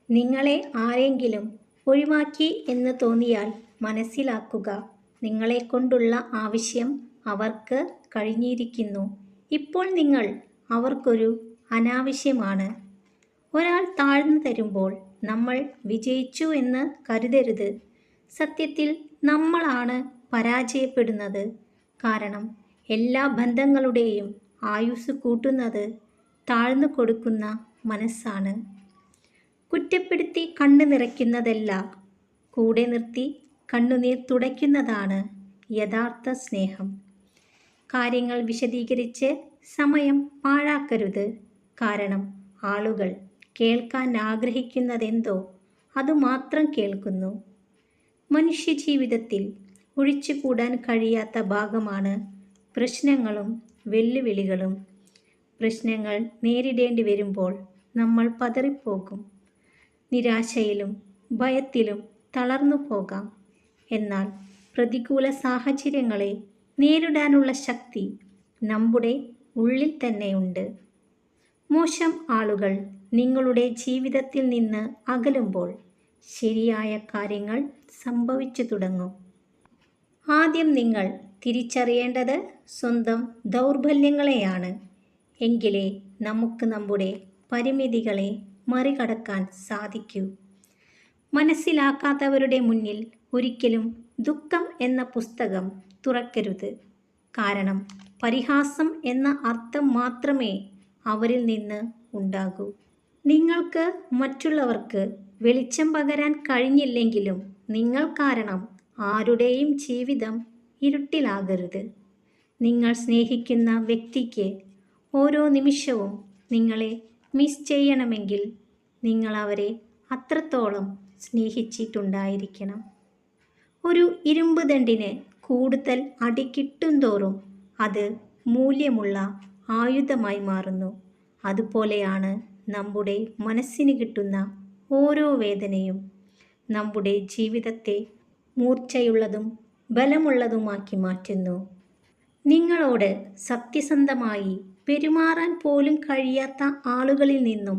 നിങ്ങളെ ആരെങ്കിലും ഒഴിവാക്കി എന്ന് തോന്നിയാൽ മനസ്സിലാക്കുക, നിങ്ങളെക്കൊണ്ടുള്ള ആവശ്യം അവർക്ക് കഴിഞ്ഞിരിക്കുന്നു. ഇപ്പോൾ നിങ്ങൾ അവർക്കൊരു അനാവശ്യമാണ്. ഒരാൾ താഴ്ന്നു തരുമ്പോൾ നമ്മൾ വിജയിച്ചു എന്ന് കരുതരുത്. സത്യത്തിൽ നമ്മളാണ് പരാജയപ്പെടുന്നത്. കാരണം എല്ലാ ബന്ധങ്ങളുടെയും ആയുസ്സ് കൂട്ടുന്നത് താഴ്ന്നു കൊടുക്കുന്ന മനസ്സാണ്. കുറ്റപ്പെടുത്തി കണ്ണു നിറയ്ക്കുന്നതല്ല, കൂടെ നിർത്തി കണ്ണുനീർ തുടയ്ക്കുന്നതാണ് യഥാർത്ഥ സ്നേഹം. കാര്യങ്ങൾ വിശദീകരിച്ച് സമയം പാഴാക്കരുത്. കാരണം ആളുകൾ കേൾക്കാൻ ആഗ്രഹിക്കുന്നതെന്തോ അതുമാത്രം കേൾക്കുന്നു. മനുഷ്യജീവിതത്തിൽ ഒഴിച്ചുകൂടാൻ കഴിയാത്ത ഭാഗമാണ് പ്രശ്നങ്ങളും വെല്ലുവിളികളും. പ്രശ്നങ്ങൾ നേരിടേണ്ടി വരുമ്പോൾ നമ്മൾ പതറിപ്പോകും. നിരാശയിലും ഭയത്തിലും തളർന്നു പോകാം. എന്നാൽ പ്രതികൂല സാഹചര്യങ്ങളെ നേരിടാനുള്ള ശക്തി നമ്മുടെ ഉള്ളിൽ തന്നെയുണ്ട്. മോശം ആളുകൾ നിങ്ങളുടെ ജീവിതത്തിൽ നിന്ന് അകലുമ്പോൾ ശരിയായ കാര്യങ്ങൾ സംഭവിച്ചു തുടങ്ങും. ആദ്യം നിങ്ങൾ തിരിച്ചറിയേണ്ടത് സ്വന്തം ദൗർബല്യങ്ങളെയാണ്. എങ്കിലേ നമുക്ക് നമ്മുടെ പരിമിതികളെ മറികടക്കാൻ സാധിക്കൂ. മനസ്സിലാക്കാത്തവരുടെ മുന്നിൽ ഒരിക്കലും ദുഃഖം എന്ന പുസ്തകം തുറക്കരുത്. കാരണം പരിഹാസം എന്ന അർത്ഥം മാത്രമേ അവരിൽ നിന്ന് ഉണ്ടാകൂ. നിങ്ങൾക്ക് മറ്റുള്ളവർക്ക് വെളിച്ചം പകരാൻ കഴിഞ്ഞില്ലെങ്കിലും നിങ്ങൾ കാരണം ആരുടെയും ജീവിതം ഇരുട്ടിലാകരുത്. നിങ്ങൾ സ്നേഹിക്കുന്ന വ്യക്തിക്ക് ഓരോ നിമിഷവും നിങ്ങളെ മിസ് ചെയ്യണമെങ്കിൽ നിങ്ങൾ അവരെ അത്രത്തോളം സ്നേഹിച്ചിട്ടുണ്ടായിരിക്കണം. ഒരു ഇരുമ്പ് ദണ്ഡിന് കൂടുതൽ അടി കിട്ടുന്തോറും അത് മൂല്യമുള്ള ആയുധമായി മാറുന്നു. അതുപോലെയാണ് നമ്മുടെ മനസ്സിന് കിട്ടുന്ന ഓരോ വേദനയും നമ്മുടെ ജീവിതത്തെ മൂർച്ചയുള്ളതും ബലമുള്ളതുമാക്കി മാറ്റുന്നു. നിങ്ങളോട് സത്യസന്ധമായി പെരുമാറാൻ പോലും കഴിയാത്ത ആളുകളിൽ നിന്നും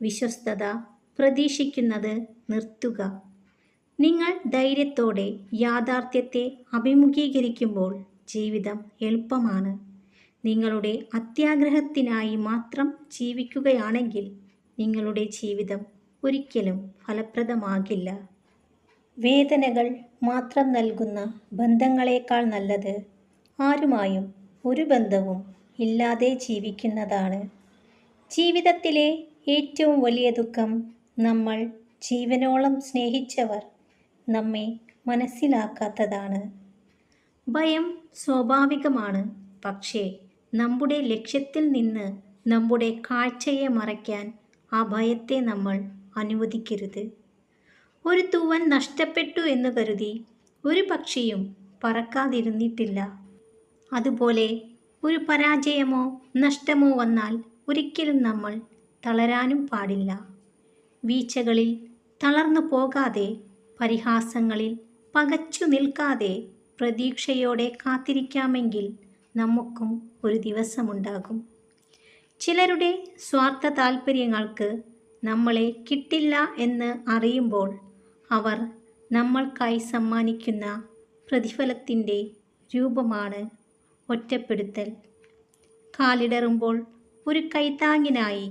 വിശ്വസ്തത പ്രതീക്ഷിക്കുന്നത് നിർത്തുക. നിങ്ങൾ ധൈര്യത്തോടെ യാഥാർത്ഥ്യത്തെ അഭിമുഖീകരിക്കുമ്പോൾ ജീവിതം എളുപ്പമാണ്. നിങ്ങളുടെ അത്യാഗ്രഹത്തിനായി മാത്രം ജീവിക്കുകയാണെങ്കിൽ നിങ്ങളുടെ ജീവിതം ഒരിക്കലും ഫലപ്രദമാകില്ല. വേദനകൾ മാത്രം നൽകുന്ന ബന്ധങ്ങളേക്കാൾ നല്ലത് ആരുമായും ഒരു ബന്ധവും ഇല്ലാതെ ജീവിക്കുന്നതാണ്. ജീവിതത്തിലെ ഏറ്റവും വലിയ ദുഃഖം നമ്മൾ ജീവനോളം സ്നേഹിച്ചവർ നമ്മെ മനസ്സിലാക്കാത്തതാണ്. ഭയം സ്വാഭാവികമാണ്. പക്ഷേ നമ്മുടെ ലക്ഷ്യത്തിൽ നിന്ന് നമ്മുടെ കാഴ്ചയെ മറയ്ക്കാൻ ആ ഭയത്തെ നമ്മൾ അനുവദിക്കരുത്. ഒരു തൂവൻ നഷ്ടപ്പെട്ടു എന്ന് കരുതി ഒരു പക്ഷിയും പറക്കാതിരുന്നിട്ടില്ല. അതുപോലെ ഒരു പരാജയമോ നഷ്ടമോ വന്നാൽ ഒരിക്കലും നമ്മൾ തളരാനും പാടില്ല. വീഴ്ചകളിൽ തളർന്നു പോകാതെ, പരിഹാസങ്ങളിൽ പകച്ചു നിൽക്കാതെ പ്രതീക്ഷയോടെ കാത്തിരിക്കാമെങ്കിൽ നമുക്കും ഒരു ദിവസമുണ്ടാകും. ചിലരുടെ സ്വാർത്ഥ താൽപ്പര്യങ്ങൾക്ക് നമ്മളെ കിട്ടില്ല എന്ന് അറിയുമ്പോൾ അവർ നമ്മൾക്കായി സമ്മാനിക്കുന്ന പ്രതിഫലത്തിൻ്റെ രൂപമാണ് ഒറ്റപ്പെടുത്തൽ. കാലിടറുമ്പോൾ ഒരു കൈത്താങ്ങിനായി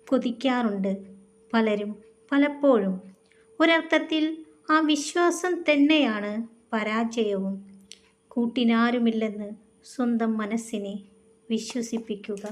കൊതിക്കാറുണ്ട് പലരും. പലപ്പോഴും ഒരർത്ഥത്തിൽ ആ വിശ്വാസം തന്നെയാണ് പരാജയവും. കൂട്ടിനാരുമില്ലെന്ന് സ്വന്തം മനസ്സിനെ വിശ്വസിപ്പിക്കുക.